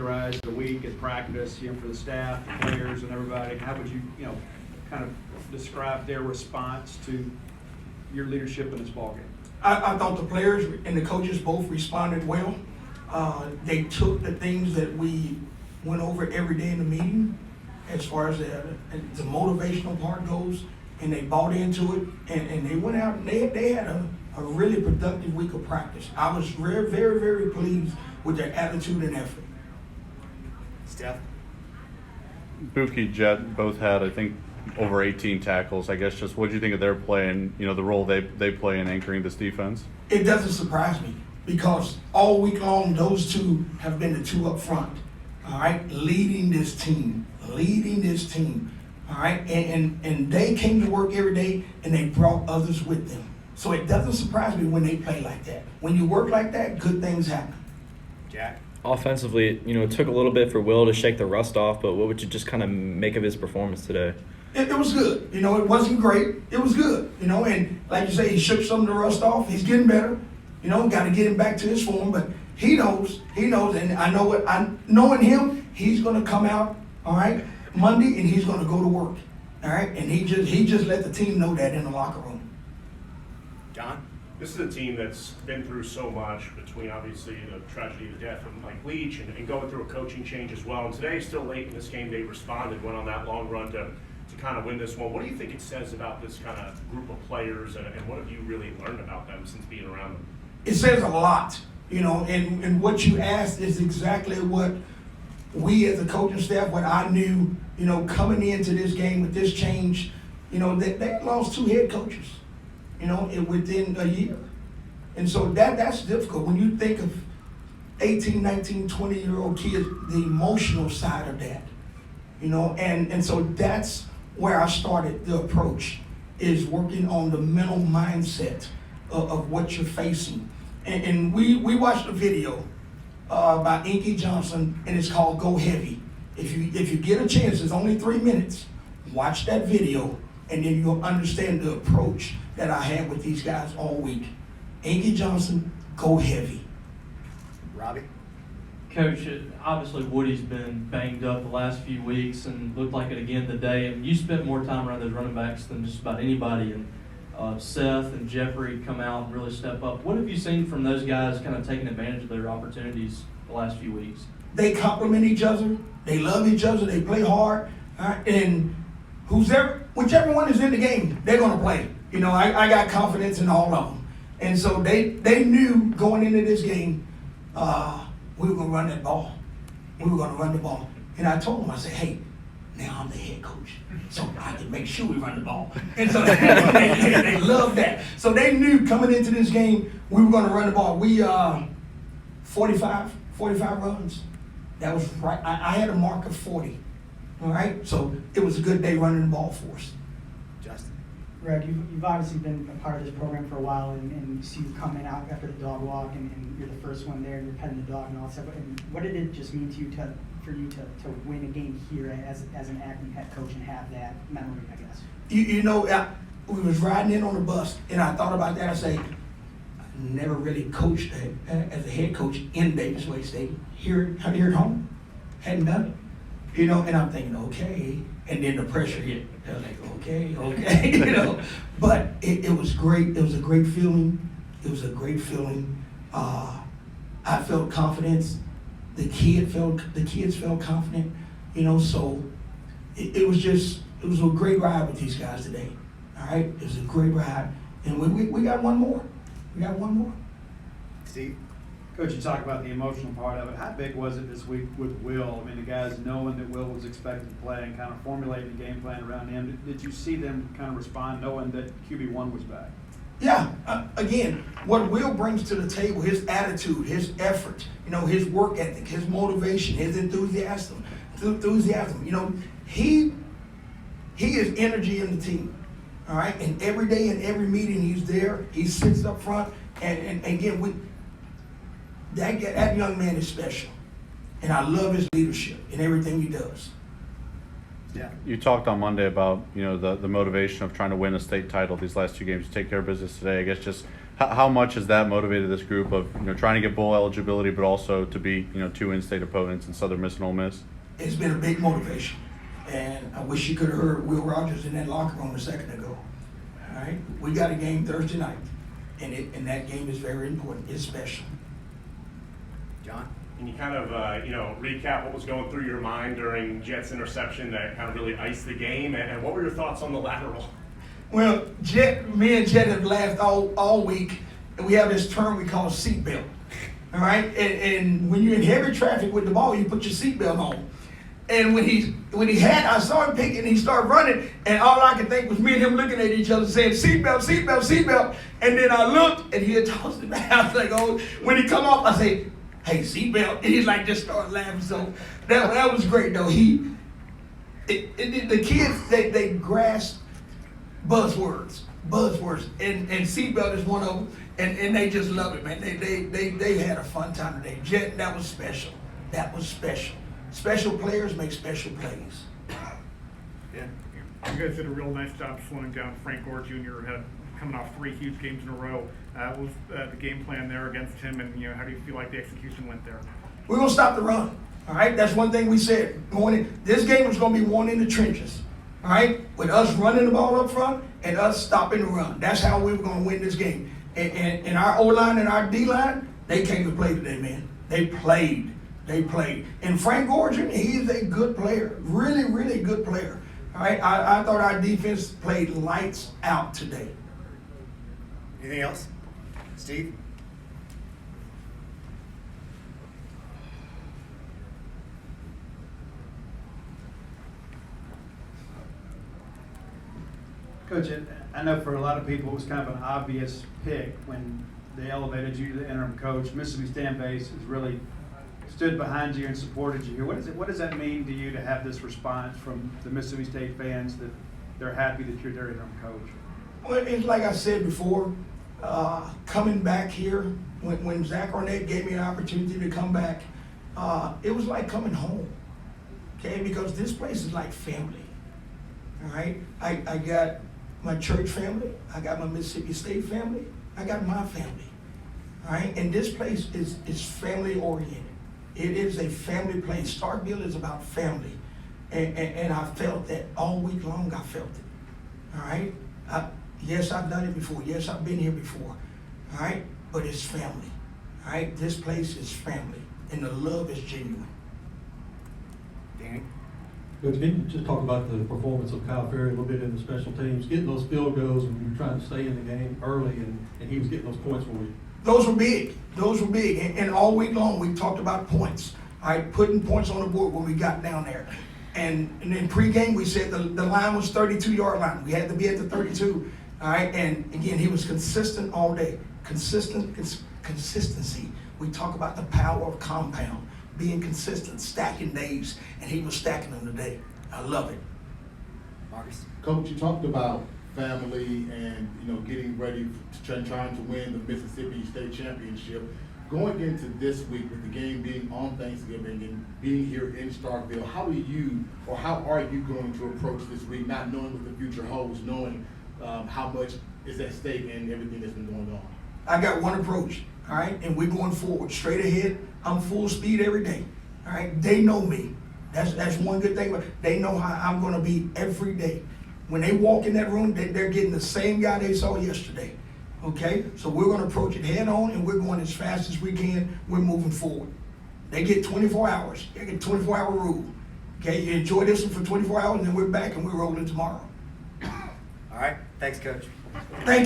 characterize the week at practice, for the staff, the players, and everybody? How would you, kind of describe their response to your leadership in this ballgame? I thought the players and the coaches both responded well. They took the things that we went over every day in the meeting as far as the motivational part goes, and they bought into it, and they went out and they had a really productive week of practice. I was very, very, very pleased with their attitude and effort. Steph? Buki, Jet both had, I think, over 18 tackles. I guess just what do you think of their play and, the role they play in anchoring this defense? It doesn't surprise me because all week long, those two have been the two up front, all right, leading this team, all right, and they came to work every day and they brought others with them. So it doesn't surprise me when they play like that. When you work like that, good things happen. Jack? Offensively, it took a little bit for Will to shake the rust off, but what would you just kind of make of his performance today? It was good. It wasn't great. It was good. And like you say, he shook some of the rust off. He's getting better. Got to get him back to his form, but he knows, and I know knowing him, he's going to come out, all right, Monday, and he's going to go to work, all right, and he just let the team know that in the locker room. John? This is a team that's been through so much between obviously the tragedy of the death of Mike Leach and going through a coaching change as well. And today, still late in this game, they responded, went on that long run to kind of win this one. What do you think it says about this kind of group of players, and what have you really learned about them since being around them? It says a lot, and what you asked is exactly what we as a coaching staff, what I knew, coming into this game with this change, they lost two head coaches, within a year. And so that's difficult. When you think of 18, 19, 20-year-old kids, the emotional side of that, and so that's where I started the approach, is working on the mental mindset of what you're facing. And we watched a video by Inky Johnson, and it's called Go Heavy. If you get a chance, it's only 3 minutes, watch that video, and then you'll understand the approach that I had with these guys all week. Inky Johnson, Go Heavy. Robbie? Coach, obviously Woody's been banged up the last few weeks and looked like it again today. And you spent more time around those running backs than just about anybody. And Seth and Jeffrey come out and really step up. What have you seen from those guys kind of taking advantage of their opportunities the last few weeks? They complement each other. They love each other. They play hard. And whichever one is in the game, they're going to play. I got confidence in all of them. And so they knew going into this game, we were going to run that ball. We were going to run the ball. And I told them, I said, hey, now I'm the head coach, so I can make sure we run the ball. And so they love that. So they knew coming into this game, we were going to run the ball. We 45 runs. That was right. I had a mark of 40. All right? So it was a good day running the ball for us. Justin? Greg, you've obviously been a part of this program for a while, and you see you coming out after the dog walk, and you're the first one there, and you're petting the dog and all that stuff. And what did it just mean to you for you to win a game here as an acting head coach and have that memory, I guess? We was riding in on the bus, and I thought about that. I say, I never really coached as a head coach in Davis Wade Stadium. Here at home, hadn't done it. And I'm thinking, okay. And then the pressure hit. I was like, okay. But it was great. It was a great feeling. I felt confidence. The kids felt confident. So it was a great ride with these guys today. All right, it was a great ride, and we got one more. Steve? Coach, you talk about the emotional part of it. How big was it this week with Will? I mean, the guys knowing that Will was expected to play and kind of formulating the game plan around him. Did you see them kind of respond knowing that QB1 was back? Yeah, again, what Will brings to the table, his attitude, his effort, his work ethic, his motivation, his enthusiasm. He is energy in the team, all right? And every day in every meeting he's there, he sits up front, and again, that young man is special. And I love his leadership and everything he does. Yeah. You talked on Monday about the motivation of trying to win a state title these last two games. You take care of business today. I guess just how much has that motivated this group of trying to get bowl eligibility, but also to be two in-state opponents in Southern Miss and Ole Miss? It's been a big motivation, and I wish you could have heard Will Rogers in that locker room a second ago. All right, we got a game Thursday night, and that game is very important. It's special. John? Can you kind of, recap what was going through your mind during Jet's interception that kind of really iced the game, and what were your thoughts on the lateral? Well, me and Jet have laughed all week, and we have this term we call seatbelt. All right, and when you're in heavy traffic with the ball, you put your seatbelt on. And when I saw him picking, he started running, and all I could think was me and him looking at each other saying, seatbelt, seatbelt, seatbelt. And then I looked, and he had tossed it back. I was like, oh, when he come off, I say, hey, seatbelt. And he's like, just started laughing. So that was great, though. The kids, they grasp buzzwords, and seatbelt is one of them, and they just love it, man. They had a fun time today. Jet, that was special. That was special. Special players make special plays. Yeah. You guys did a real nice job slowing down Frank Gore Jr. Coming off 3 huge games in a row. What was the game plan there against him, and how do you feel like the execution went there? We're gonna stop the run. All right, that's one thing we said going in. This game was gonna be won in the trenches. All right, with us running the ball up front and us stopping the run. That's how we were gonna win this game. And our O-line and our D-line, they came to play today, man. They played. And Frank Gore Jr., he is a good player, really, really good player. All right, I thought our defense played lights out today. Anything else? Steve? Coach, I know for a lot of people it was kind of an obvious pick when they elevated you to the interim coach. Mississippi State base has really stood behind you and supported you here. What does that mean to you to have this response from the Mississippi State fans that they're happy that you're their interim coach? Well, it's like I said before, coming back here, when Zach Arnett gave me an opportunity to come back, it was like coming home, okay? Because this place is like family, all right? I got my church family, I got my Mississippi State family, I got my family, all right? And this place is family oriented. It is a family place. Starkville is about family. And I felt that all week long. I felt it. All right? Yes, I've done it before. Yes, I've been here before. All right? But it's family. All right? This place is family. And the love is genuine. Danny? Coach, can you just talk about the performance of Kyle Ferry a little bit in the special teams, getting those field goals when you were trying to stay in the game early, and he was getting those points for you? Those were big. And all week long, we talked about points. All right, putting points on the board when we got down there. And in pregame, we said the line was 32-yard line. We had to be at the 32. All right, and again, he was consistent all day. Consistency. We talk about the power of compound, being consistent, stacking days, and he was stacking them today. I love it. Marcus? Coach, you talked about family and getting ready trying to win the Mississippi State Championship. Going into this week with the game being on Thanksgiving and being here in Starkville, how are you going to approach this week, not knowing what the future holds, knowing how much is at stake and everything that's been going on? I got one approach, all right, and we're going forward, straight ahead. I'm full speed every day, all right. They know me. That's one good thing. They know how I'm going to be every day. When they walk in that room, they're getting the same guy they saw yesterday. Okay? So we're going to approach it head on, and we're going as fast as we can. We're moving forward. They get 24 hours. They get 24-hour rule. Okay? You enjoy this one for 24 hours, and then we're back and we're rolling tomorrow. All right. Thanks, Coach. Thank you.